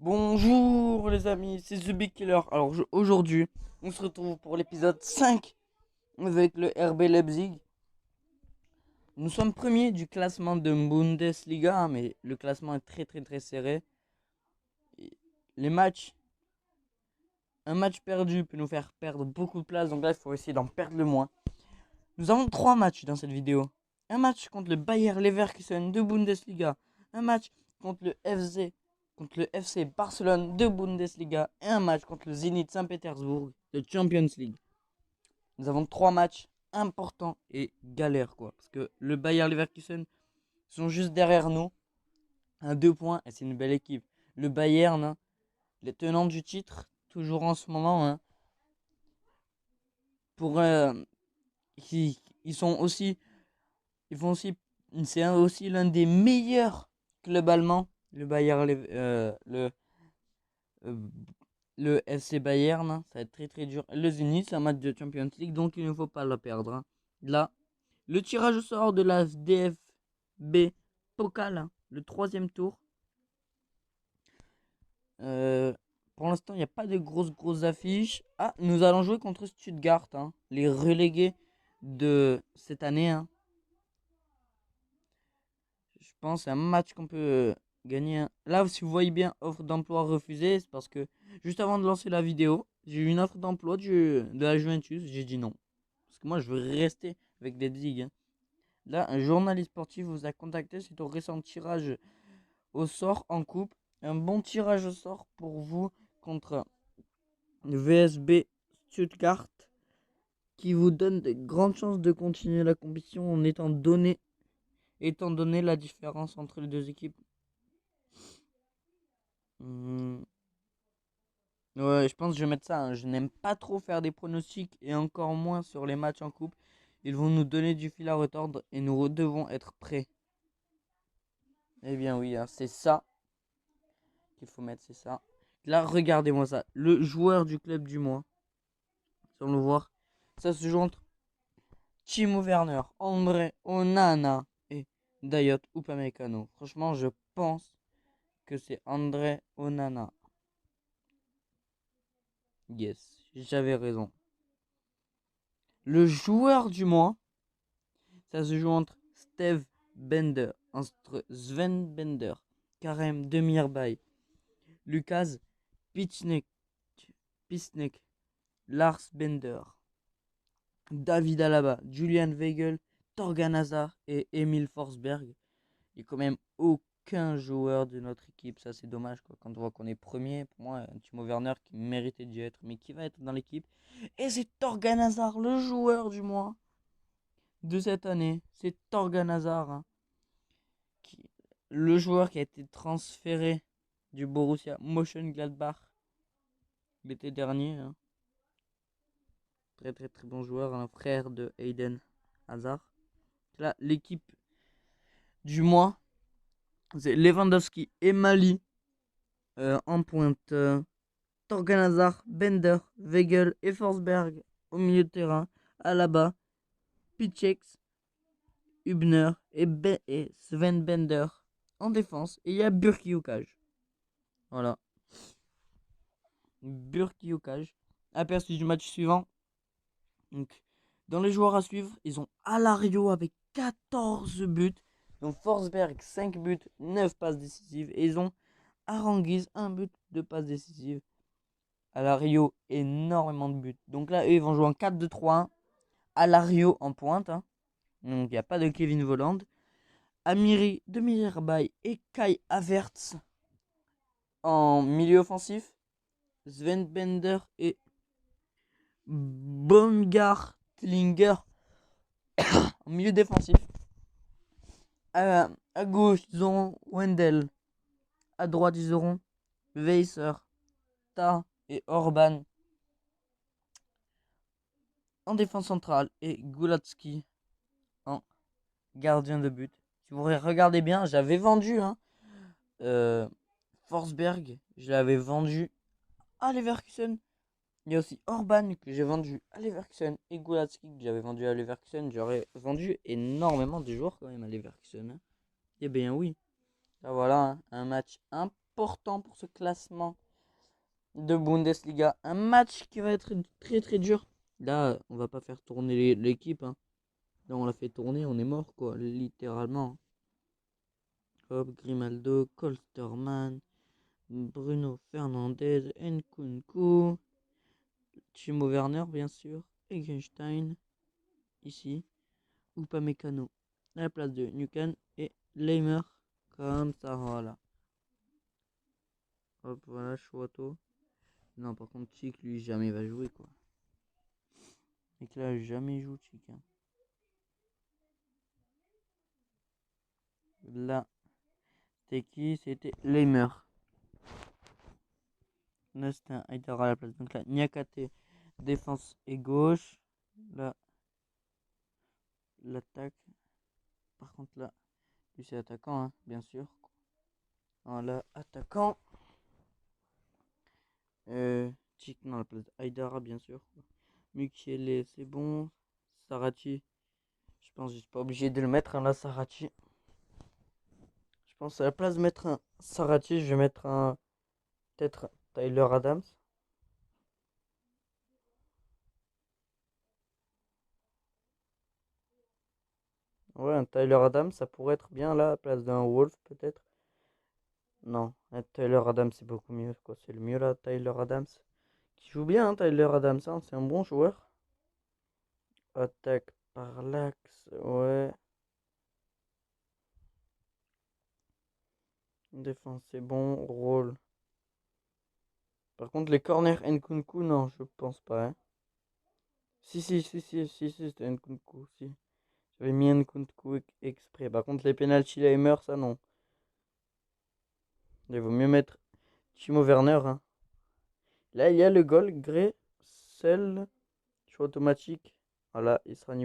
Bonjour les amis, c'est The Big Killer. Alors aujourd'hui, on se retrouve pour l'épisode 5 avec le RB Leipzig. Nous sommes premiers du classement de Bundesliga, hein, mais le classement est très serré. Et les matchs, un match perdu peut nous faire perdre beaucoup de place, donc là il faut essayer d'en perdre le moins. Nous avons 3 matchs dans cette vidéo. Un match contre le Bayer Leverkusen de Bundesliga, un match contre le FC Barcelone de Bundesliga et un match contre le Zénith Saint-Pétersbourg de Champions League. Nous avons 3 matchs importants et galères quoi, parce que le Bayer Leverkusen sont juste derrière nous à 2 points et c'est une belle équipe. Le Bayern, hein, les tenants du titre, toujours en ce moment, hein, pour ils sont aussi ils font aussi c'est aussi l'un des meilleurs clubs allemands, le Bayern euh, le FC Bayern, hein, ça va être très dur. Le Zenit, c'est un match de Champions League, donc il ne faut pas le perdre, hein. Là, le tirage au sort de la DFB Pokal, hein, le troisième tour. Euh, pour l'instant, il n'y a pas de grosses affiches. Ah, nous allons jouer contre Stuttgart, hein, les relégués de cette année, hein. Je pense que c'est un match qu'on peut gagner, hein. Là, si vous voyez bien, offre d'emploi refusée, c'est parce que juste avant de lancer la vidéo, j'ai eu une offre d'emploi de la Juventus. J'ai dit non. Parce que moi, je veux rester avec des digues, hein. Là, un journaliste sportif vous a contacté suite au récent tirage au sort en coupe. Un bon tirage au sort pour vous contre le VSB Stuttgart qui vous donne de grandes chances de continuer la compétition en étant donné la différence entre les deux équipes. Hmm. Ouais, je pense que je vais mettre ça, hein. Je n'aime pas trop faire des pronostics et encore moins sur les matchs en coupe. Ils vont nous donner du fil à retordre et nous devons être prêts. Eh bien oui, hein, c'est ça qu'il faut mettre, c'est ça. Là, regardez-moi ça. Le joueur du club du mois. Sans le voir. Ça se joue entre Timo Werner, André Onana et Dayot Upamecano. Franchement, je pense que c'est André Onana. Yes, j'avais raison. Le joueur du mois, ça se joue entre Sven Bender, Karem Demirbay, Lukas Pichnek, Pisnek, Lars Bender, David Alaba, Julian Weigel, Torgan Hazard et Emil Forsberg. Il n'y a quand même aucun joueur de notre équipe, ça c'est dommage quoi. Quand on voit qu'on est premier, pour moi, un Timo Werner qui méritait d'y être, mais qui va être dans l'équipe. Et c'est Torgan Hazard, le joueur du mois de cette année. C'est Torgan Hazard, hein, le joueur qui a été transféré du Borussia Mönchengladbach l'été dernier, hein. Très bon joueur, un frère de Eden Hazard. Là, l'équipe du mois, c'est Lewandowski et Mali en pointe. Torgan Hazard, Bender, Weigel et Forsberg au milieu de terrain. Alaba, Pichek, Hübner et Sven Bender en défense. Et il y a Burki-Ukaj. Voilà. Burki-Ukaj. Aperçu du match suivant. Donc, dans les joueurs à suivre, ils ont Alario avec 14 buts. Donc Forsberg 5 buts, 9 passes décisives. Et ils ont Aranguiz 1 but, 2 passes décisives. Alario, énormément de buts. Donc là, eux, ils vont jouer en 4-2-3-1. Alario en pointe, hein. Donc il n'y a pas de Kevin Volland. Amiri Demirbay et Kai Havertz en milieu offensif. Sven Bender et Baumgartlinger en milieu défensif. À gauche, ils auront Wendell. À droite, ils auront Weiser, Ta et Orban. En défense centrale, et Gulatsky en gardien de but. Si vous regardez bien, j'avais vendu, hein, euh, Forsberg, je l'avais vendu à Leverkusen. Il y a aussi Orban que j'ai vendu à Leverkusen et Gulatsky que j'avais vendu à Leverkusen. J'aurais vendu énormément de joueurs quand même à Leverkusen, hein. Eh bien oui. Là voilà, hein, un match important pour ce classement de Bundesliga. Un match qui va être très très dur. Là, on va pas faire tourner l'équipe. Hein. Là, on l'a fait tourner, on est mort, quoi, littéralement. Hop, Grimaldo, Kolsterman, Bruno Fernandes, Nkunku, Timo Werner, bien sûr, Egenstein, ici, Upamecano, à la place de Nukan et Leimer, comme ça, voilà. Hop, voilà, Chouato. Non, par contre, Chic, lui, jamais va jouer, quoi. Et que là, jamais joue, Chic. Hein. Là, c'était qui? C'était Leimer. Là, c'était un Haidar à la place. Donc là, Niakate, défense et gauche. Là, l'attaque. Par contre, là, lui, c'est attaquant, hein, bien sûr. Voilà, attaquant. Chic, non, à la place d'Aïdara, bien sûr. Mukiele, c'est bon. Sarati, je pense que je suis pas obligé de le mettre, hein, là, Sarati. Je pense à la place de mettre un Sarati, je vais mettre un. Peut-être Tyler Adams. Ouais, un Tyler Adams, ça pourrait être bien là, à la place d'un Wolf, peut-être. Non, un Tyler Adams, c'est beaucoup mieux, quoi. C'est le mieux là, Tyler Adams. Qui joue bien, hein, Tyler Adams, hein, c'est un bon joueur. Attaque par l'axe, ouais. Défense, c'est bon. Rôle. Par contre, les corners Nkunku, non, je pense pas. Hein. Si, c'était Nkunku, si. J'avais mis Nkunku exprès. Par contre, les penalty Leimer, ça non. Il vaut mieux mettre Timo Werner. Hein. Là, il y a le goal, Grey, Sel, choix automatique. Voilà, il sera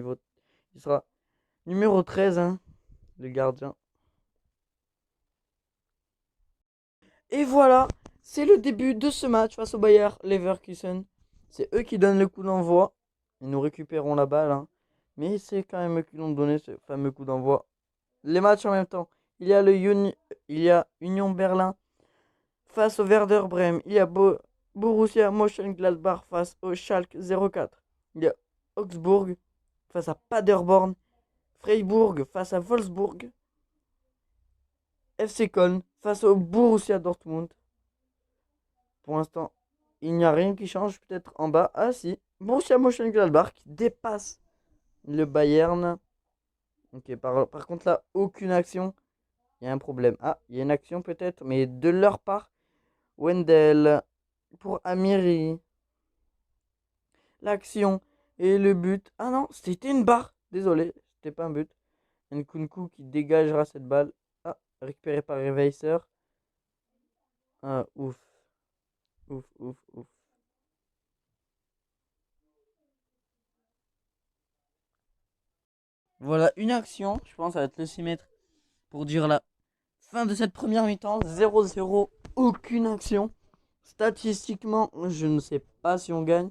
numéro 13, hein, le gardien. Et voilà, c'est le début de ce match face au Bayer Leverkusen. C'est eux qui donnent le coup d'envoi. Et nous récupérons la balle. Hein. Mais c'est quand même eux qui l'ont donné, ce fameux coup d'envoi. Les matchs en même temps. Il y a Union Berlin face au Werder Bremen. Il y a Borussia Mönchengladbach face au Schalke 04. Il y a Augsburg face à Paderborn. Freiburg face à Wolfsburg. FC Köln face au Borussia Dortmund. Pour l'instant, il n'y a rien qui change. Peut-être en bas. Ah si. Borussia Mönchengladbach qui dépasse le Bayern. Ok, par contre là, aucune action. Il y a un problème. Ah, il y a une action peut-être, mais de leur part. Wendell pour Amiri. L'action et le but. Ah non, c'était une barre. Désolé, c'était pas un but. Nkunku qui dégagera cette balle. Ah, récupéré par Weiser. Ah, ouf. Ouf, ouf, ouf. Voilà une action. Je pense que ça va être le 6 mètres pour dire la fin de cette première mi-temps. 0-0. Aucune action. Statistiquement, je ne sais pas si on gagne.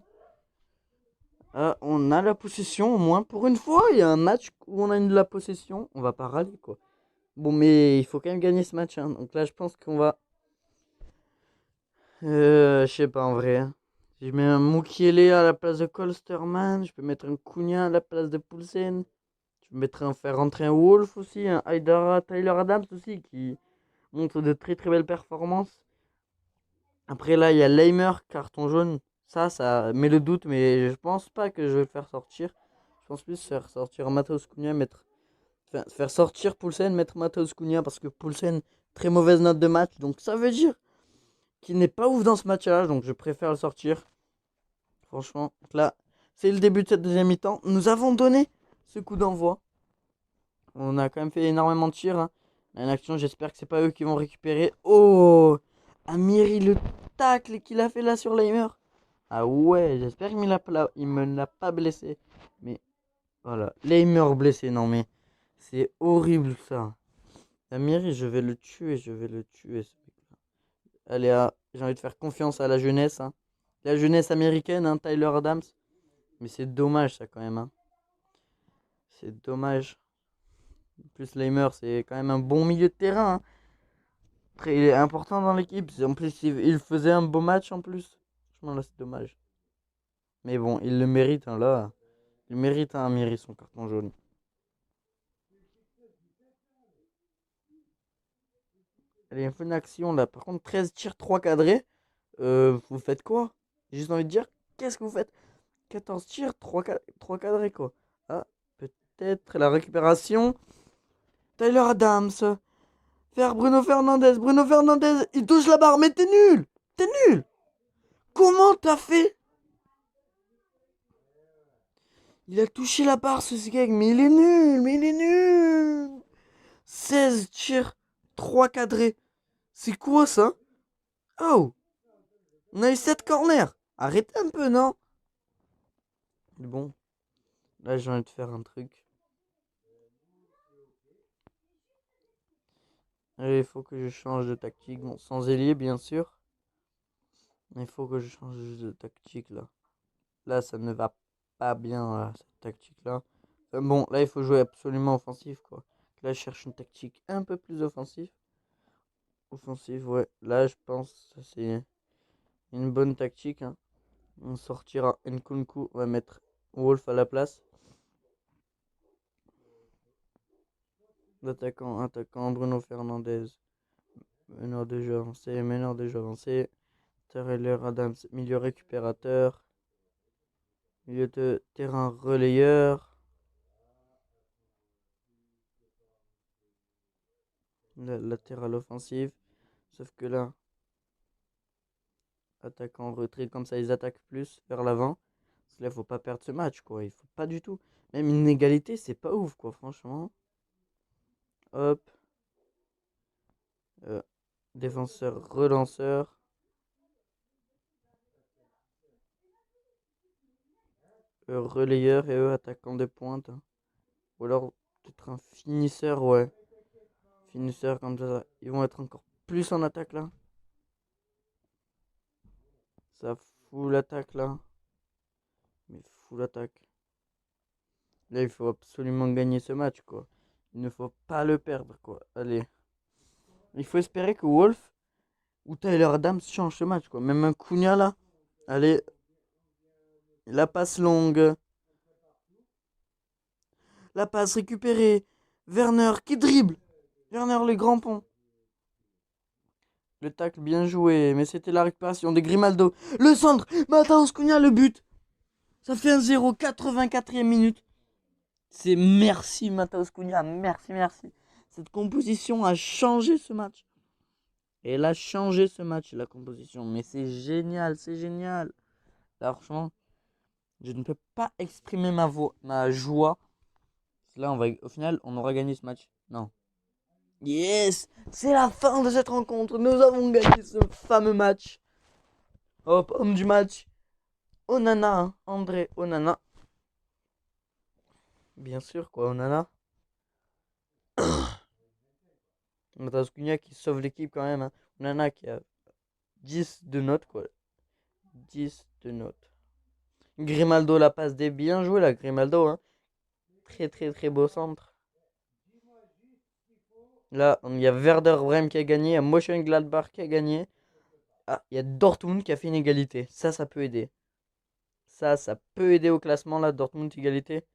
On a la possession au moins pour une fois. Il y a un match où on a la possession. On va pas râler quoi. Bon, mais il faut quand même gagner ce match. Hein. Donc là, je pense qu'on va. Je sais pas en vrai. Hein. Je mets un Mukiele à la place de Kolsterman. Je peux mettre un Cunha à la place de Poulsen. Je peux faire rentrer un Wolf aussi. Un Haidara, Tyler Adams aussi qui montre de très très belles performances. Après là, il y a Leimer, carton jaune. Ça met le doute, mais je pense pas que je vais le faire sortir. Je pense plus faire sortir Matheus Cunha, faire sortir Poulsen, mettre Matheus Cunha parce que Poulsen, très mauvaise note de match. Donc ça veut dire qu'il n'est pas ouf dans ce match-là. Donc je préfère le sortir. Franchement, là, c'est le début de cette deuxième mi-temps. Nous avons donné ce coup d'envoi. On a quand même fait énormément de tirs. Hein. Une action, j'espère que c'est pas eux qui vont récupérer. Oh, Amiri, le tacle qu'il a fait là sur Leimer. Ah ouais, j'espère qu'il me l'a pas blessé. Mais voilà, Leimer blessé, non mais c'est horrible ça. Amiri, je vais le tuer, ce mec-là. Allez, j'ai envie de faire confiance à la jeunesse. Hein. La jeunesse américaine, hein, Tyler Adams. Mais c'est dommage ça quand même. Hein. C'est dommage. En plus, Leimer, c'est quand même un bon milieu de terrain. Hein. Il est important dans l'équipe. En plus, il faisait un beau match en plus. Franchement, là, c'est dommage. Mais bon, il le mérite, hein, là. Il mérite, hein, Amiri, son carton jaune. Allez, il faut une action, là. Par contre, 13 tirs, 3 cadrés. Vous faites quoi? J'ai juste envie de dire, qu'est-ce que vous faites? 14 tirs, 3 cadrés, quoi. Ah, peut-être la récupération. Tyler Adams. Faire Bruno Fernandez. Bruno Fernandez, il touche la barre, mais t'es nul! T'es nul! Comment t'as fait? Il a touché la barre, ce Skeg, mais il est nul! Mais il est nul! 16 tirs, 3 cadrés. C'est quoi ça? Oh! On a eu 7 corners! Arrêtez un peu, non? Bon, là j'ai envie de faire un truc. Il faut que je change de tactique. Bon, sans ailier, bien sûr. Mais il faut que je change de tactique, là. Là, ça ne va pas bien, là, cette tactique-là. Bon, là, il faut jouer absolument offensif, quoi. Là, je cherche une tactique un peu plus offensive. Offensive, ouais. Là, je pense que c'est une bonne tactique, hein. On sortira Nkunku, on va mettre Wolf à la place. Attaquant, Bruno Fernandez. Meneur de jeu avancé. Tyler Adams, milieu récupérateur. Milieu de terrain relayeur. Latéral offensif. Sauf que là, attaquant en retrait, comme ça ils attaquent plus vers l'avant. Parce que là, faut pas perdre ce match, quoi. Il faut pas du tout. Même une égalité, c'est pas ouf, quoi, franchement. Hop. Euh, Défenseur, relanceur. Relayeur et eux, attaquant de pointe, hein. Ou alors, peut-être un finisseur, ouais. Finisseur comme ça. Ils vont être encore plus en attaque, là. Ça fout l'attaque, là. Mais full attaque. Là, il faut absolument gagner ce match, quoi. Il ne faut pas le perdre, quoi. Allez. Il faut espérer que Wolf ou Tyler Adams change ce match, quoi. Même un Cunha, là. Allez. La passe longue. La passe récupérée. Werner qui dribble. Werner, le grand pont. Le tacle bien joué. Mais c'était la récupération de Grimaldo. Le centre. Matheus Cunha, le but. Ça fait un 0, 84e minute. C'est merci Matheus Cunha, merci, merci. Cette composition a changé ce match. Elle a changé ce match, la composition. Mais c'est génial, c'est génial. Là, franchement, je ne peux pas exprimer ma joie. Là, au final, on aura gagné ce match. Non. Yes! C'est la fin de cette rencontre. Nous avons gagné ce fameux match. Hop, homme du match. Onana, hein. André Onana. Bien sûr, quoi, Onana. Matheus Cunha qui sauve l'équipe quand même, hein. Onana qui a 10 de notes, quoi. 10 de notes. Grimaldo la passe des bien joué là, Grimaldo, hein. Très très très beau centre. Là, il y a Werder Bremen qui a gagné, il y a Mönchengladbach qui a gagné. Ah, il y a Dortmund qui a fait une égalité. Ça peut aider. Ça peut aider au classement là, Dortmund égalité.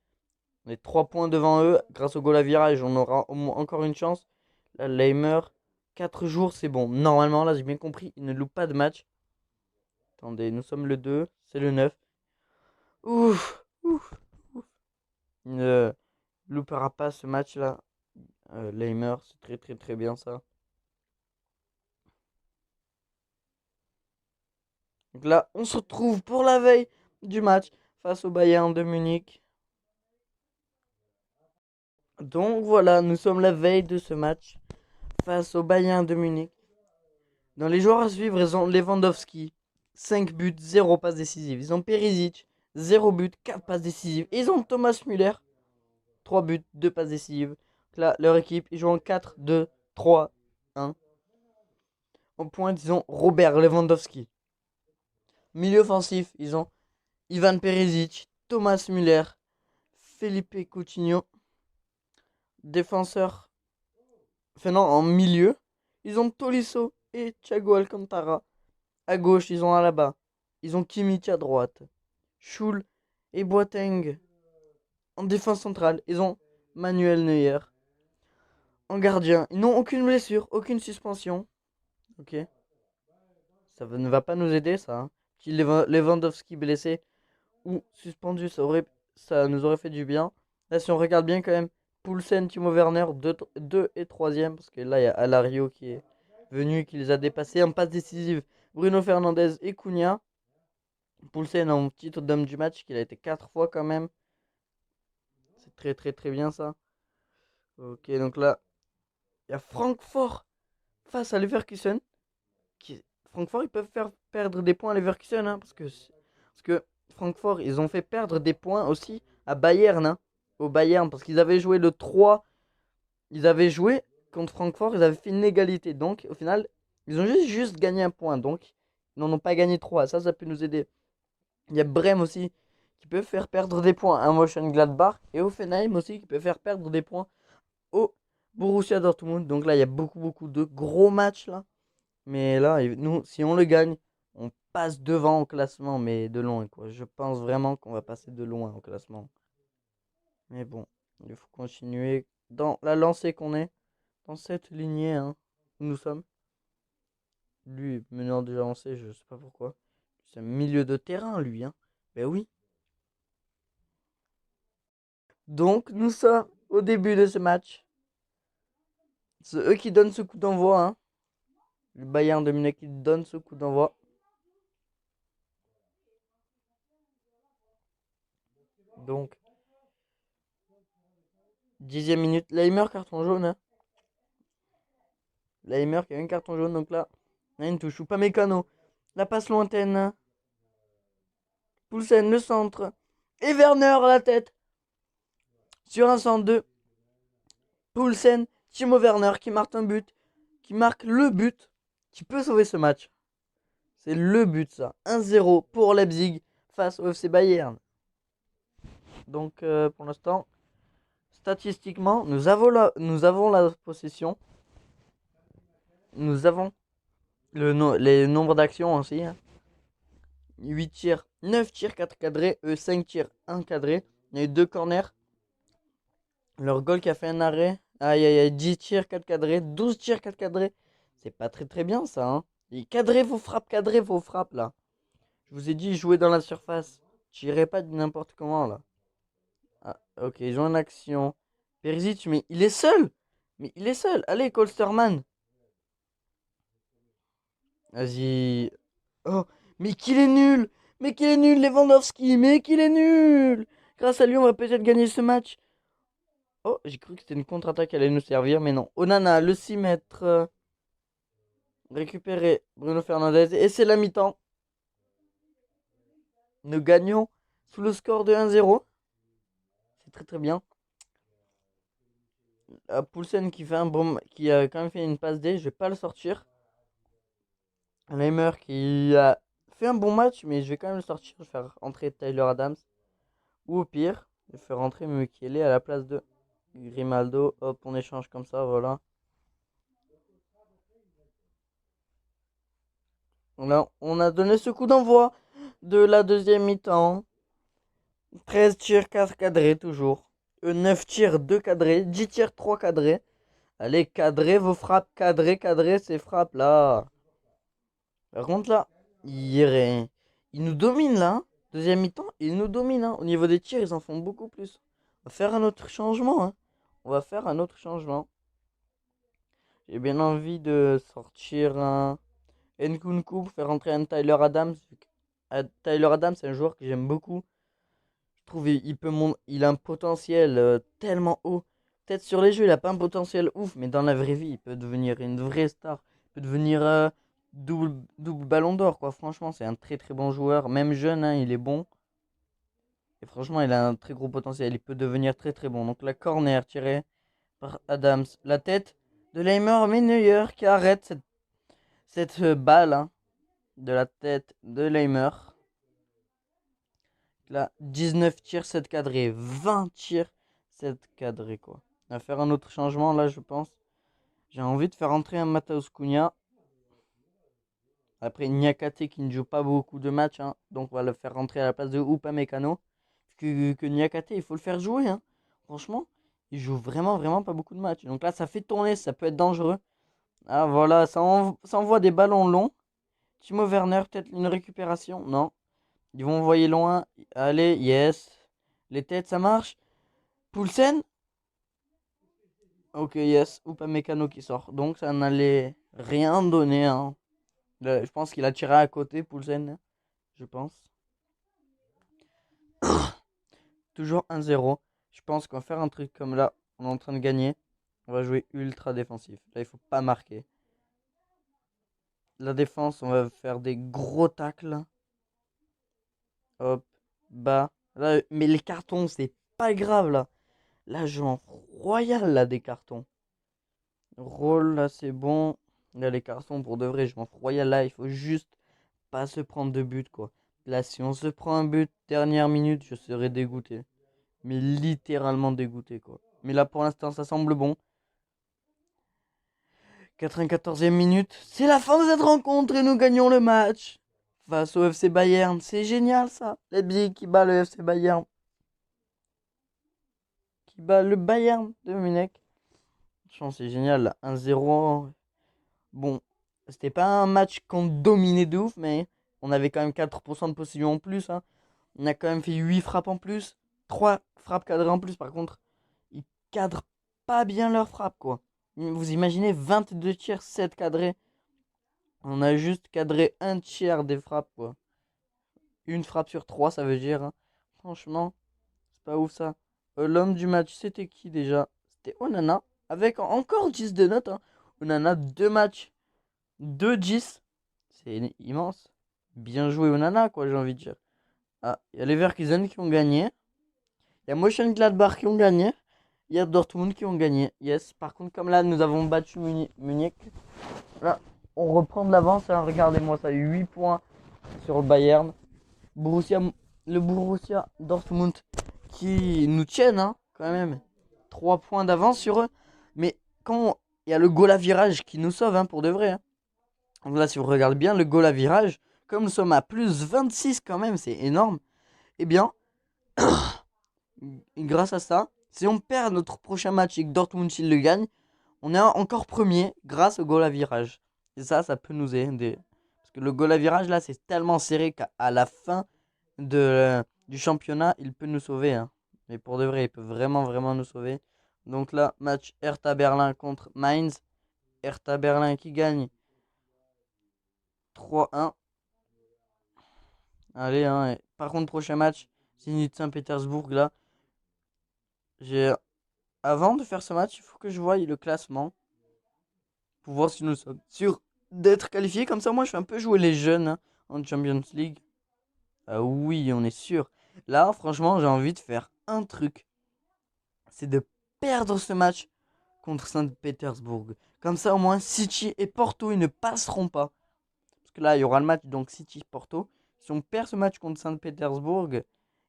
On est 3 points devant eux. Grâce au goal à virage, on aura au moins encore une chance. Là, Leimer, 4 jours, c'est bon. Normalement, là, j'ai bien compris, il ne loupe pas de match. Attendez, nous sommes le 2, c'est le 9. Ouf, ouf, ouf. Il ne loupera pas ce match-là. Leimer, c'est très très très bien ça. Donc là, on se retrouve pour la veille du match face au Bayern de Munich. Donc voilà, nous sommes la veille de ce match face au Bayern de Munich. Dans les joueurs à suivre, ils ont Lewandowski, 5 buts, 0 passes décisives. Ils ont Perisic, 0 but, 4 passes décisives. Et ils ont Thomas Müller, 3 buts, 2 passes décisives. Donc là, leur équipe, ils jouent en 4, 2, 3, 1. En pointe, ils ont Robert Lewandowski. Milieu offensif, ils ont Ivan Perisic, Thomas Müller, Felipe Coutinho. Défenseur, enfin non, en milieu, ils ont Tolisso et Thiago Alcantara. À gauche, ils ont Alaba. Ils ont Kimmich à droite. Schul et Boateng. En défense centrale, ils ont Manuel Neuer. En gardien, ils n'ont aucune blessure, aucune suspension. Ok. Ne va pas nous aider, ça. Hein. Si Lewandowski blessé ou suspendu, ça nous aurait fait du bien. Là, si on regarde bien quand même, Poulsen, Timo Werner, 2 et 3e. Parce que là, il y a Alario qui est venu, qui les a dépassés. En passe décisive, Bruno Fernandes et Cunha. Poulsen en titre d'homme du match, qu'il a été 4 fois quand même. C'est très très très bien ça. Ok, donc là, il y a Francfort face à Leverkusen. Francfort, ils peuvent faire perdre des points à Leverkusen. Hein, parce que Francfort, ils ont fait perdre des points aussi à Bayern. Hein, au Bayern, parce qu'ils avaient joué le 3. Ils avaient joué contre Francfort, ils avaient fait une égalité. Donc, au final, ils ont juste gagné un point. Donc, ils n'en ont pas gagné 3. Ça peut nous aider. Il y a Brême aussi qui peut faire perdre des points à Mönchengladbach. Et Offenheim aussi qui peut faire perdre des points au Borussia Dortmund. Donc là, il y a beaucoup, beaucoup de gros matchs là. Mais là, nous, si on le gagne, on passe devant au classement, mais de loin, quoi. Je pense vraiment qu'on va passer de loin au classement. Mais bon, il faut continuer dans la lancée qu'on est, dans cette lignée, hein, où nous sommes. Lui, menant de lancée, je sais pas pourquoi. C'est un milieu de terrain, lui, hein. Ben oui. Donc, nous sommes au début de ce match. C'est eux qui donnent ce coup d'envoi, hein. Le Bayern de Munich qui donne ce coup d'envoi. Donc, 10e minute. Leimer, carton jaune, hein. Leimer qui a un carton jaune, donc là, il y a une touche. Ou pas Mécano. La passe lointaine. Poulsen, le centre. Et Werner à la tête. Sur un centre de Poulsen. Timo Werner qui marque un but. Qui marque le but. Qui peut sauver ce match. C'est le but, ça. 1-0 pour Leipzig face au FC Bayern. Donc, pour l'instant, statistiquement, nous avons la possession. Nous avons les nombres d'actions aussi. Hein. 8 tirs, 9 tirs, 4 cadrés. 5 tirs, 1 cadré. Il y a eu 2 corners. Leur goal qui a fait un arrêt. Aïe aïe aïe, 10 tirs, 4 cadrés. 12 tirs, 4 cadrés. C'est pas très très bien ça. Hein. Et cadrez vos frappes là. Je vous ai dit, jouez dans la surface. Tirez pas de n'importe comment là. Ah, ok, ils ont une action. Perisic, mais il est seul. Mais il est seul. Allez, Kolsterman. Vas-y. Oh, mais qu'il est nul. Mais qu'il est nul, Lewandowski. Mais qu'il est nul. Grâce à lui, on va peut-être gagner ce match. Oh, j'ai cru que c'était une contre-attaque qui allait nous servir, mais non. Onana, le 6 mètres. Récupéré Bruno Fernandes. Et c'est la mi-temps. Nous gagnons sous le score de 1-0. C'est très très bien. Poulsen qui a quand même fait une passe D, je vais pas le sortir. Leimer qui a fait un bon match, mais je vais quand même le sortir. Je vais faire entrer Tyler Adams. Ou au pire, je vais faire rentrer Mukiele à la place de Grimaldo. Hop, on échange comme ça, voilà. Là, on a donné ce coup d'envoi de la deuxième mi-temps. 13 tirs, 4 cadrés toujours. 9 tirs, 2 cadrés. 10 tirs, 3 cadrés. Allez, cadrez vos frappes. Cadrez ces frappes là. Par contre là, il nous domine là. Hein. Deuxième mi-temps, il nous domine. Hein. Au niveau des tirs, ils en font beaucoup plus. On va faire un autre changement. Hein. On va faire un autre changement. J'ai bien envie de sortir un Nkunku pour faire rentrer un Tyler Adams. Tyler Adams, c'est un joueur que j'aime beaucoup. Je trouve il a un potentiel tellement haut. Peut-être sur les jeux, il a pas un potentiel ouf, mais dans la vraie vie, il peut devenir une vraie star. Il peut devenir double ballon d'or, quoi. Franchement, c'est un très très bon joueur. Même jeune, hein, il est bon. Et franchement, il a un très gros potentiel. Il peut devenir très très bon. Donc la corner tirée par Adams. La tête de Leimer, mais Neuer qui arrête cette balle hein, de la tête de Leimer. Là, 19 tirs, 7 cadrés. 20 tirs, 7 cadrés, quoi. On va faire un autre changement, là, je pense. J'ai envie de faire entrer un Matheus Cunha. Après Niakate qui ne joue pas beaucoup de matchs, hein, donc on va le faire rentrer à la place de Upamecano. Que Niakate, il faut le faire jouer. Hein. Franchement, il joue vraiment, vraiment pas beaucoup de matchs. Donc là, ça fait tourner, ça peut être dangereux. Ah voilà, ça envoie des ballons longs. Timo Werner, peut-être une récupération. Non. Ils vont envoyer loin. Allez, yes. Les têtes, ça marche. Poulsen. Ok, yes. Upamecano qui sort. Donc ça n'allait rien donner. Hein. Je pense qu'il a tiré à côté, Poulsen. Je pense. Toujours 1-0. Je pense qu'on va faire un truc comme là. On est en train de gagner. On va jouer ultra défensif. Là, il faut pas marquer. La défense, on va faire des gros tacles. Hop, bas. Là, mais les cartons, c'est pas grave là. Là, je joue en royal là des cartons. Roll, là, c'est bon. Là, les cartons, pour de vrai, je m'en fous royal là. Il faut juste pas se prendre de but quoi. Là, si on se prend un but dernière minute, je serais dégoûté. Mais littéralement dégoûté quoi. Mais là, pour l'instant, ça semble bon. 94e minute. C'est la fin de cette rencontre et nous gagnons le match. Face au FC Bayern. C'est génial ça. Leipzig qui bat le FC Bayern. Qui bat le Bayern de Munich. Franchement, c'est génial là. 1-0. Bon, c'était pas un match qu'on dominait de ouf, mais on avait quand même 4% de possession en plus. Hein. On a quand même fait 8 frappes en plus. 3 frappes cadrées en plus par contre. Ils cadrent pas bien leurs frappes quoi. Vous imaginez 22 tirs, 7 cadrés. On a juste cadré un tiers des frappes, quoi. Une frappe sur trois, ça veut dire. Hein. Franchement, c'est pas ouf ça. L'homme du match, c'était qui déjà? C'était Onana. Avec encore 10 de notes. Hein. Onana, 2 matchs, 2 10. C'est immense. Bien joué Onana, quoi, j'ai envie de dire. Ah, il y a les Leverkusen qui ont gagné. Il y a Mönchengladbach qui ont gagné. Il y a Dortmund qui ont gagné. Yes. Par contre, comme là, nous avons battu Munich. Là, on reprend de l'avance. Hein. Regardez-moi ça. 8 points sur le Bayern. Borussia, le Borussia Dortmund qui nous tiennent hein, quand même. 3 points d'avance sur eux. Mais quand il y a le goal à virage qui nous sauve hein, pour de vrai. Hein. Donc là, si vous regardez bien, le goal à virage, comme nous sommes à plus 26 quand même, c'est énorme. Eh bien, grâce à ça, si on perd notre prochain match et que Dortmund s'il le gagne, on est encore premier grâce au goal à virage. Et ça peut nous aider. Parce que le goal à virage, là, c'est tellement serré qu'à la fin du championnat, il peut nous sauver. Hein. Mais pour de vrai, il peut vraiment, vraiment nous sauver. Donc là, match Hertha Berlin contre Mainz. Hertha Berlin qui gagne 3-1. Allez, hein. Par contre, prochain match, Zénith Saint-Pétersbourg, là. J'ai... Avant de faire ce match, il faut que je voie le classement. Pour voir si nous sommes sûrs d'être qualifiés. Comme ça, moi, je fais un peu jouer les jeunes hein, en Champions League. Ah oui, on est sûr. Là, franchement, j'ai envie de faire un truc. C'est de perdre ce match contre Saint-Pétersbourg. Comme ça, au moins, City et Porto, ils ne passeront pas. Parce que là, il y aura le match, donc City-Porto. Si on perd ce match contre Saint-Pétersbourg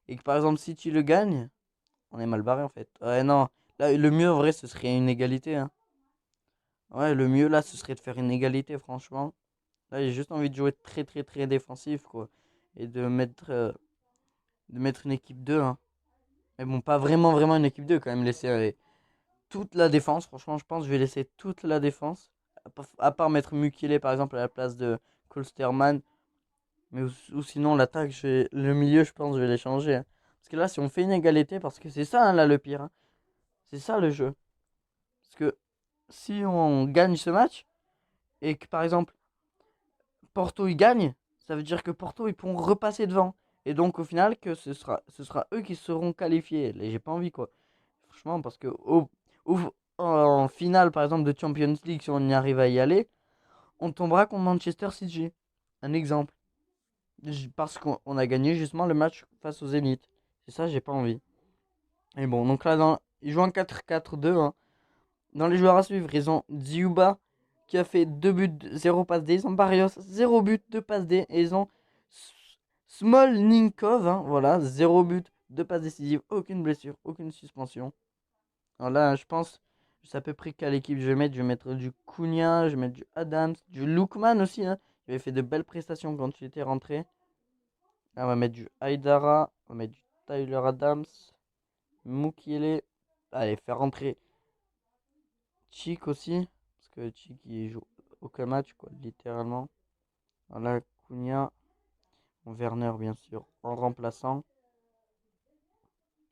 et que, par exemple, City le gagne, on est mal barré, en fait. Ouais, non. Là, le mieux, en vrai, ce serait une égalité. Hein. Ouais, le mieux, là, ce serait de faire une égalité, franchement. Là, j'ai juste envie de jouer très, très, très défensif, quoi. Et de mettre une équipe 2. Hein. Mais bon, pas vraiment, vraiment une équipe 2 quand même. Laisser toute la défense. Franchement, je pense que je vais laisser toute la défense. À part mettre Mukele, par exemple, à la place de Kolsterman. Mais ou sinon, l'attaque, le milieu, je pense, je vais les changer. Hein. Parce que là, si on fait une égalité, parce que c'est ça, hein, là, le pire. Hein. C'est ça, le jeu. Parce que si on gagne ce match, et que, par exemple, Porto, il gagne, ça veut dire que Porto, ils pourront repasser devant. Et donc, au final, que ce sera eux qui seront qualifiés. Et j'ai pas envie, quoi. Franchement, parce que en finale, par exemple, de Champions League, si on y arrive à y aller, on tombera contre Manchester City. Un exemple. Parce qu'on a gagné justement le match face aux Zénith. C'est ça, j'ai pas envie. Et bon, donc là, ils jouent en 4-4-2. Hein. Dans les joueurs à suivre, ils ont Dziuba qui a fait 2 buts, 0 passe D. Ils ont Barrios, 0 but, 2 passes D. Et ils ont Smolninkov, hein, voilà, 0 but, 2 passes décisives, aucune blessure, aucune suspension. Alors là, je pense, Je sais à peu près quelle équipe je vais mettre. Je vais mettre du Cunha, je vais mettre du Adams, du Lookman aussi. Hein. Il avait fait de belles prestations quand il était rentré. Là, on va mettre du Aïdara, on va mettre du Tyler Adams, Mukiele. Allez, faire rentrer Chic aussi. Parce que Chic, il joue aucun match, quoi, littéralement. Voilà, Cunha, Werner, bien sûr, en remplaçant.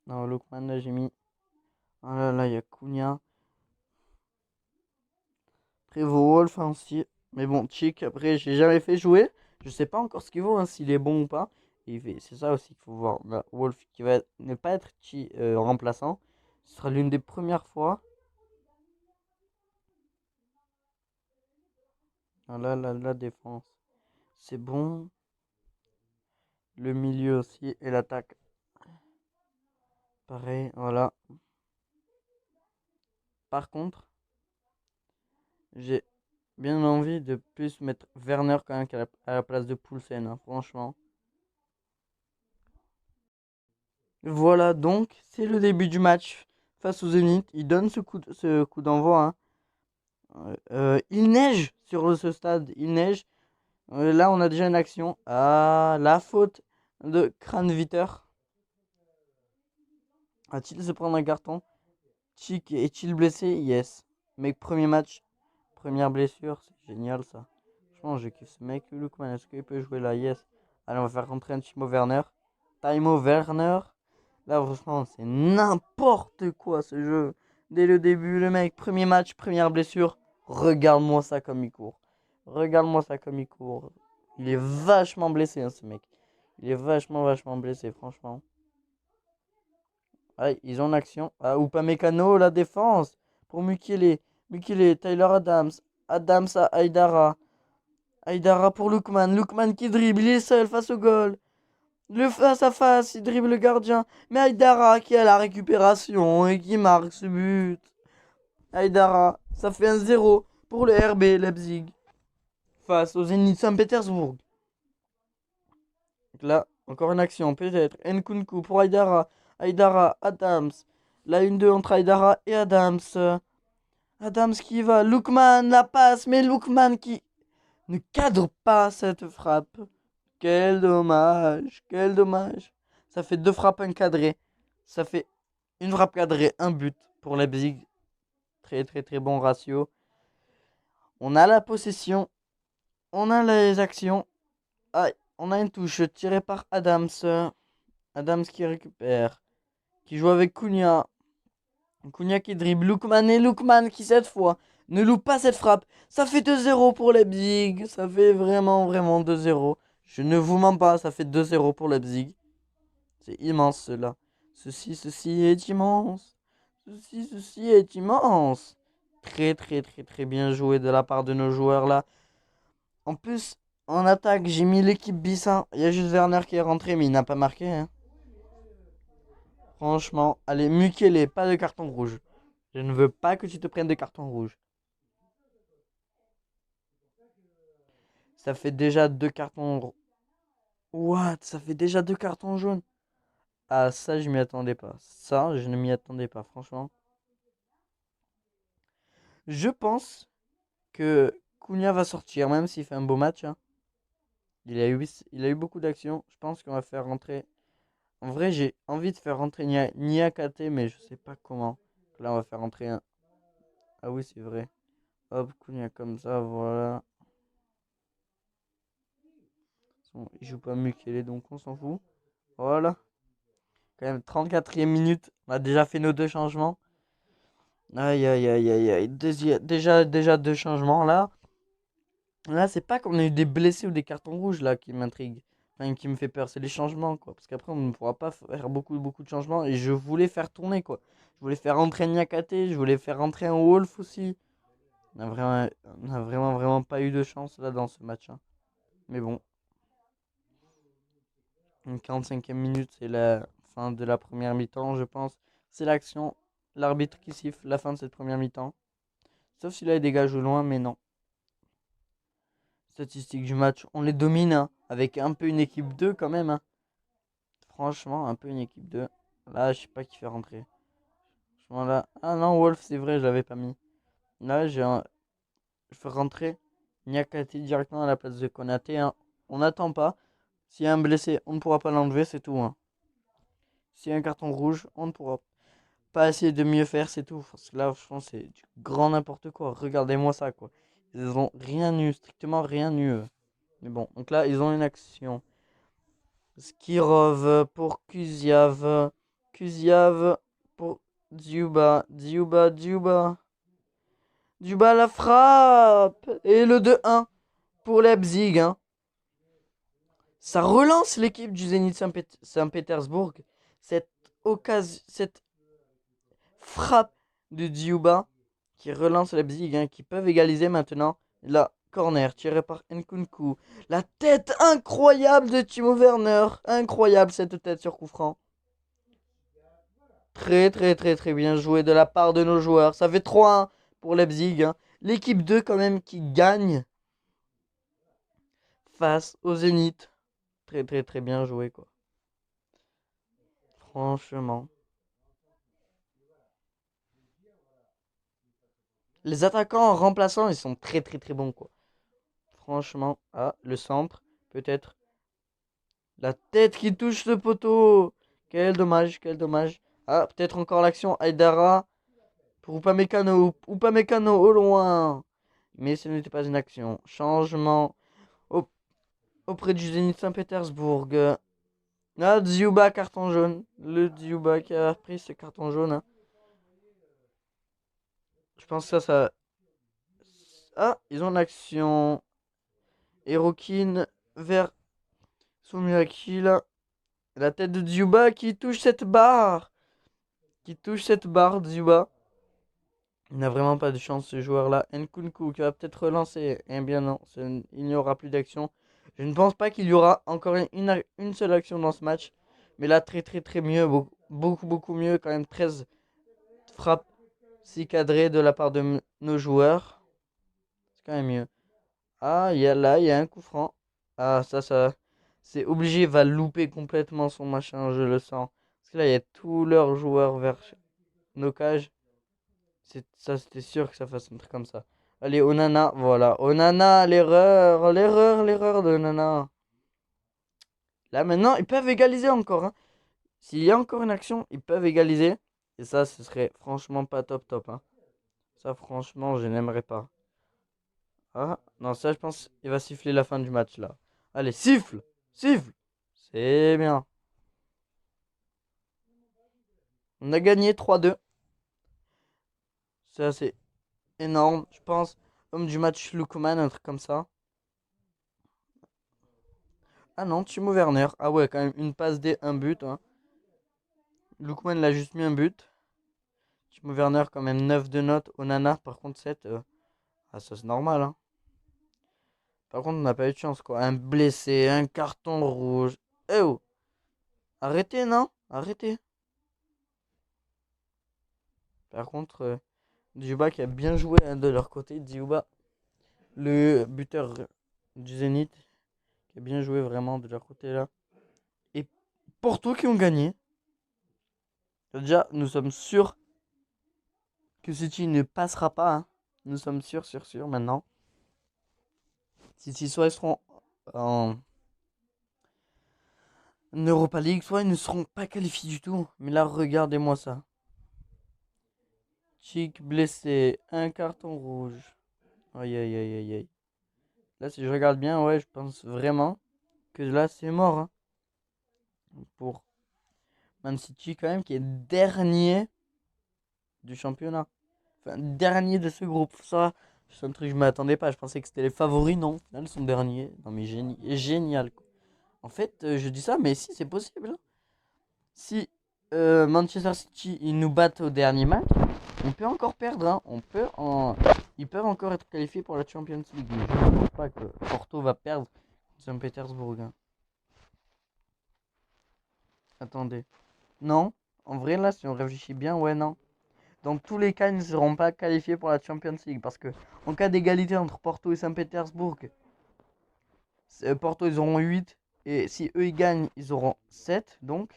Non, Lookman, là, j'ai mis. Oh là là, il y a Cunha. Prévost Wolf hein, aussi. Mais bon, Chic, après, j'ai jamais fait jouer. Je sais pas encore ce qu'il vaut, hein, s'il est bon ou pas. C'est ça aussi qu'il faut voir. Là, Wolf qui va ne pas être remplaçant. Ce sera l'une des premières fois. Ah là, la défense. C'est bon. Le milieu aussi et l'attaque. Pareil, voilà. Par contre, j'ai bien envie de plus mettre Werner quand même à la place de Poulsen, hein, franchement. Voilà donc, c'est le début du match face au Zénith. Il donne ce coup d'envoi. Hein. Il neige sur ce stade, il neige. Là, on a déjà une action. Ah, la faute de Kranviter. A-t-il se prendre un carton? Chic est-il blessé? Yes. Mec, premier match, première blessure, c'est génial ça. Franchement, je kiffe ce mec. Lookman, est-ce qu'il peut jouer là? Yes. Allez, on va faire rentrer un Timo Werner. Timo Werner. Là, franchement, c'est n'importe quoi ce jeu. Dès le début, le mec, premier match, première blessure. Regarde-moi ça comme il court. Regarde-moi ça comme il court. Il est vachement blessé, hein, ce mec. Il est vachement blessé, franchement. Ah, ils ont l'action. Ah, Upamecano, la défense. Pour Mukele. Mukele, Tyler Adams. Adams à Aïdara. Aïdara pour Lookman. Lookman qui dribble, il est seul face au goal. Le face à face, il dribble le gardien. Mais Aïdara qui a la récupération et qui marque ce but. Aïdara, ça fait un 0 pour le RB Leipzig face au Zénith Saint-Pétersbourg. Là, encore une action, peut-être. Nkunku pour Aïdara. Aïdara, Adams. La 1-2 entre Aïdara et Adams. Adams qui va. Lookman, la passe. Mais Lookman qui ne cadre pas cette frappe. Quel dommage. Quel dommage. Ça fait 2 frappes encadrées. Ça fait une frappe cadrée, un but pour Leipzig. Très bon ratio. On a la possession. On a les actions. Ah, on a une touche tirée par Adams. Adams qui récupère. Qui joue avec Cunha. Cunha qui dribble. Lookman et Lookman qui cette fois ne loupe pas cette frappe. Ça fait 2-0 pour Leipzig. Ça fait vraiment 2-0. Je ne vous mens pas, ça fait 2-0 pour Leipzig. C'est immense cela. Ceci est immense. Ceci est immense. Très bien joué de la part de nos joueurs là. En plus, en attaque, j'ai mis l'équipe Bissin. Il y a juste Werner qui est rentré, mais il n'a pas marqué. Hein. Franchement, allez, Mukele, pas de carton rouge. Je ne veux pas que tu te prennes de carton rouge. Ça fait déjà 2 cartons. What? Ça fait déjà 2 cartons jaunes. Ah, ça, je m'y attendais pas. Ça, je ne m'y attendais pas, franchement. Je pense que Cunha va sortir, même s'il fait un beau match. Hein. Il a eu beaucoup d'actions. Je pense qu'on va faire rentrer. En vrai, j'ai envie de faire rentrer Niakate, mais je sais pas comment. Là, on va faire rentrer un. Ah oui, c'est vrai. Hop, Cunha comme ça, voilà. Il joue pas Mukele, donc on s'en fout. Voilà. Quand même, 34e minute. On a déjà fait nos 2 changements. Aïe. Déjà 2 changements là. Là, c'est pas qu'on a eu des blessés ou des cartons rouges là qui m'intriguent. Enfin, qui me fait peur. C'est les changements quoi. Parce qu'après, on ne pourra pas faire beaucoup de changements. Et je voulais faire tourner quoi. Je voulais faire rentrer Niakate. Je voulais faire rentrer un Wolf aussi. On a vraiment pas eu de chance là dans ce match. Hein. Mais bon. Une 45e minute, c'est la fin de la première mi-temps, je pense. C'est l'action. L'arbitre qui siffle la fin de cette première mi-temps. Sauf si là, il dégage au loin, mais non. Statistiques du match, on les domine, hein, avec un peu une équipe 2 quand même. Hein. Franchement, un peu une équipe 2. Là, je sais pas qui fait rentrer. Franchement, là. Ah non, Wolf, c'est vrai, je l'avais pas mis. Là, je fais rentrer Niakate directement à la place de Konaté, hein. On n'attend pas. S'il y a un blessé, on ne pourra pas l'enlever, c'est tout, hein. S'il y a un carton rouge, on ne pourra pas essayer de mieux faire, c'est tout. Parce que là, je pense c'est du grand n'importe quoi. Regardez-moi ça, quoi. Ils ont rien eu, strictement rien eu. Mais bon, donc là, ils ont une action. Skirov pour Kuziav. Kuziav pour Djuba. Djuba. Djuba la frappe. Et le 2-1 pour Leipzig, hein. Ça relance l'équipe du Zénith Saint-Pétersbourg. Cette occasion, cette frappe de Djuba qui relance Leipzig, hein, qui peuvent égaliser maintenant. Là, corner tiré par Nkunku. La tête incroyable de Timo Werner. Incroyable cette tête sur coup franc. Très très très très bien joué de la part de nos joueurs. Ça fait 3-1 pour Leipzig, hein. L'équipe 2 quand même qui gagne face au Zénith. Très très très bien joué quoi. Franchement. Les attaquants en remplaçant, ils sont très très très bons quoi. Franchement. Ah, le centre, peut-être. La tête qui touche le poteau. Quel dommage, quel dommage. Ah, peut-être encore l'action. Aïdara pour Upamecano. Upamecano au loin. Mais ce n'était pas une action. Changement auprès du Zénith Saint-Pétersbourg. Ah, Dzyuba, carton jaune. Le Dzyuba qui a pris ce carton jaune, hein. Je pense que ça. Ah, ils ont l'action. Hirokin vers Sumiaki là. La tête de Dzyuba qui touche cette barre. Qui touche cette barre, Dzyuba. Il n'a vraiment pas de chance ce joueur-là. Nkunku qui va peut-être relancer. Eh bien non, il n'y aura plus d'action. Je ne pense pas qu'il y aura encore une seule action dans ce match. Mais là, très très très mieux. Beaucoup mieux. Quand même 13 frappes si cadrées de la part de nos joueurs. C'est quand même mieux. Ah, il y a un coup franc. Ah, ça. C'est obligé, il va louper complètement son machin, je le sens. Parce que là, il y a tous leurs joueurs vers nos cages. Ça, c'était sûr que ça fasse un truc comme ça. Allez, Onana, voilà. Onana, l'erreur de Onana. Là, maintenant, ils peuvent égaliser encore, hein. S'il y a encore une action, ils peuvent égaliser. Et ça, ce serait franchement pas top, hein. Ça, franchement, je n'aimerais pas. Ah, non, ça, je pense il va siffler la fin du match, là. Allez, siffle! Siffle! C'est bien. On a gagné 3-2. Ça, c'est énorme, je pense. Homme du match, Lukuman, un truc comme ça. Ah non, Timo Werner. Ah ouais, quand même, une passe D, un but, hein. Lookman l'a juste mis un but. Timo Werner, quand même, 9 de notes. Onana, par contre, 7. Ah, ça, c'est normal, hein. Par contre, on n'a pas eu de chance, quoi. Un blessé, un carton rouge. Eh oh! Arrêtez, non? Arrêtez. Par contre, Djuba qui a bien joué, hein, de leur côté. Djuba, le buteur du Zénith, qui a bien joué vraiment de leur côté, là. Et Porto qui ont gagné. Déjà, nous sommes sûrs que City ne passera pas, hein. Nous sommes sûrs maintenant. City, soit ils seront en Europa League, soit ils ne seront pas qualifiés du tout. Mais là, regardez-moi ça. Chic blessé, un carton rouge. Aïe aïe aïe aïe aïe. Là, si je regarde bien, ouais, je pense vraiment que là, c'est mort, hein, pour Man City, quand même, qui est dernier du championnat. Enfin, dernier de ce groupe. Ça, c'est un truc que je m'attendais pas. Je pensais que c'était les favoris, non. Au final, ils sont derniers. Non, mais génial, quoi. En fait, je dis ça, mais si, c'est possible, hein. Si Manchester City ils nous battent au dernier match, on peut encore perdre, hein. Ils peuvent encore être qualifiés pour la Champions League. Mais je ne pense pas que Porto va perdre Saint-Pétersbourg, hein. Attendez. Non, en vrai là, si on réfléchit bien, ouais, non. Dans tous les cas, ils ne seront pas qualifiés pour la Champions League parce que en cas d'égalité entre Porto et Saint-Pétersbourg, Porto ils auront 8 et si eux ils gagnent, ils auront 7 donc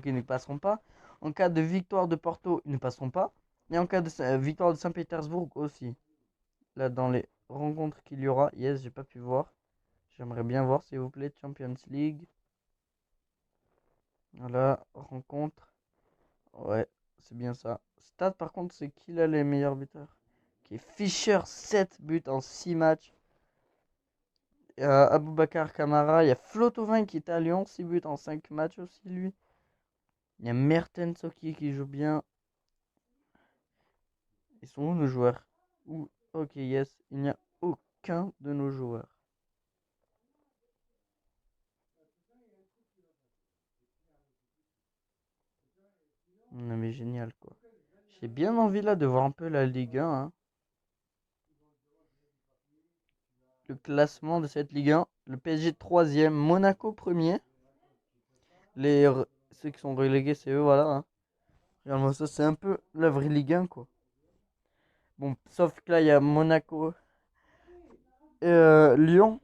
ils ne passeront pas. En cas de victoire de Porto, ils ne passeront pas. Et en cas de victoire de Saint-Pétersbourg aussi. Là, dans les rencontres qu'il y aura. Yes, j'ai pas pu voir. J'aimerais bien voir, s'il vous plaît. Champions League. Voilà, rencontre. Ouais, c'est bien ça. Stade, par contre, c'est qui là les meilleurs buteurs? Qui est Fischer, 7 buts en 6 matchs. Il y a Aboubakar Kamara. Il y a Flotovin qui est à Lyon, 6 buts en 5 matchs aussi, lui. Il y a Mertens qui joue bien. Ils sont où nos joueurs? Ok, yes. Il n'y a aucun de nos joueurs. Non mais génial quoi. J'ai bien envie là de voir un peu la Ligue 1, hein. Le classement de cette Ligue 1. Le PSG 3e, Monaco 1er. Ceux qui sont relégués, c'est eux, voilà, hein. Regarde-moi ça, c'est un peu la vraie Ligue 1 quoi. Bon, sauf que là, il y a Monaco et Lyon.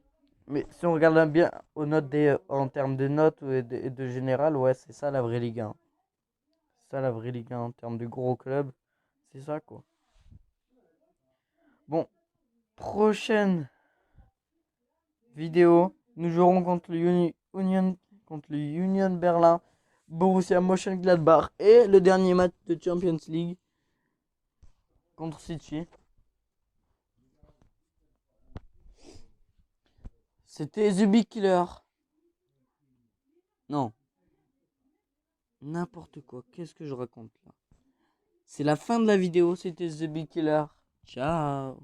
Mais si on regarde bien aux notes en termes de notes et de général, ouais, c'est ça la vraie Ligue 1. C'est ça la vraie Ligue 1 en termes de gros clubs. C'est ça quoi. Bon, prochaine vidéo. Nous jouerons contre le Union Berlin, Borussia Mönchengladbach et le dernier match de Champions League contre City. C'était The Big Killer. Non. N'importe quoi. Qu'est-ce que je raconte là? C'est la fin de la vidéo. C'était The Big Killer. Ciao.